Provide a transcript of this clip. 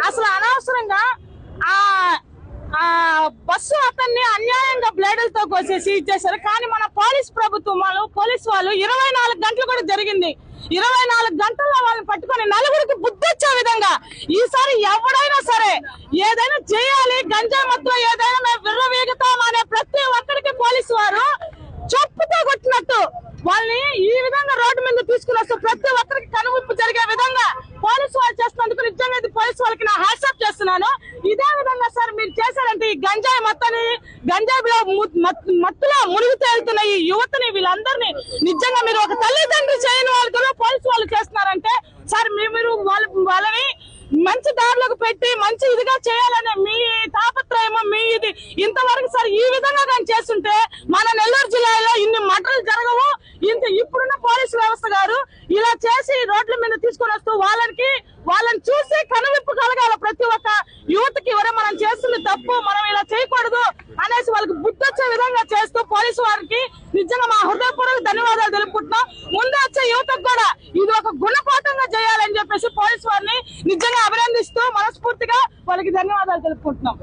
అసలు అనవసరంగా ఆ బస్సు అతన్ని అన్యాయంగా బ్లేడులతో కోసేసి ఇచ్చేసారు. కానీ మన పోలీసు వాళ్ళు 24 గంటలు కూడా జరిగింది. 24 గంటల్లో వాళ్ళని పట్టుకొని నలుగురికి బుద్ధొచ్చే విధంగా ఈసారి ఎవడైనా సరే ఏదైనా చేయాలి, గంజాయి మత్తులో ఏదైనా మేము విర్రవీగుతాం అనే ప్రతి ఒక్కరికి పోలీసు వారు చెప్పుతో కొట్టినట్టు వాళ్ళని ఈ విధంగా రోడ్డు మీద తీసుకుని వస్తూ ప్రతి ఒక్కరికి కనువిప్పు జరిగే విధంగా పోలీసు వాళ్ళు చేస్తున్నందుకు నిజంగా ఇది పోలీసు వాళ్ళకి నా హ్యాట్సాప్ చేస్తున్నాను. ఇదే విధంగా సార్ మీరు చేశారంటే ఈ గంజాయి గంజాయిలో మత్తులో మునిగి తేలుతున్న ఈ యువతని వీళ్ళందరినీ నిజంగా మీరు ఒక తల్లిదండ్రులు చేయని వాళ్ళు కూడా పోలీసు వాళ్ళు చేస్తున్నారంటే సార్ మీరు వాళ్ళని మంచి దారిలోకి పెట్టి మంచి ఇదిగా చేయాలనే మీ తాపత్రయమో మీ ఇది ఇంతవరకు సార్ ఈ విధంగా కానీ చేస్తుంటే మన నెల్లూరు జిల్లాలో ఇన్ని మటలు జరగవు. ఇప్పుడున్న పోలీసు వ్యవస్థ గారు ఇలా చేసి రోడ్ల మీద తీసుకొని వస్తూ వాళ్ళని చూసి కనువిప్పు కలగాల ప్రతి ఒక్క యువతకి ఎవరో మనం చేస్తుంది తప్పు, మనం ఇలా చేయకూడదు అనేసి వాళ్ళకి బుద్ధి వచ్చే విధంగా చేస్తూ పోలీసు వారికి నిజంగా మా హృదయపూర్వక ధన్యవాదాలు తెలుపుకుంటున్నాం. ముందు వచ్చే యువతకు కూడా ఇది ఒక గుణపాఠంగా చేయాలని చెప్పేసి పోలీసు వారిని నిజంగా అభినందిస్తూ మనస్ఫూర్తిగా వాళ్ళకి ధన్యవాదాలు తెలుపుకుంటున్నాం.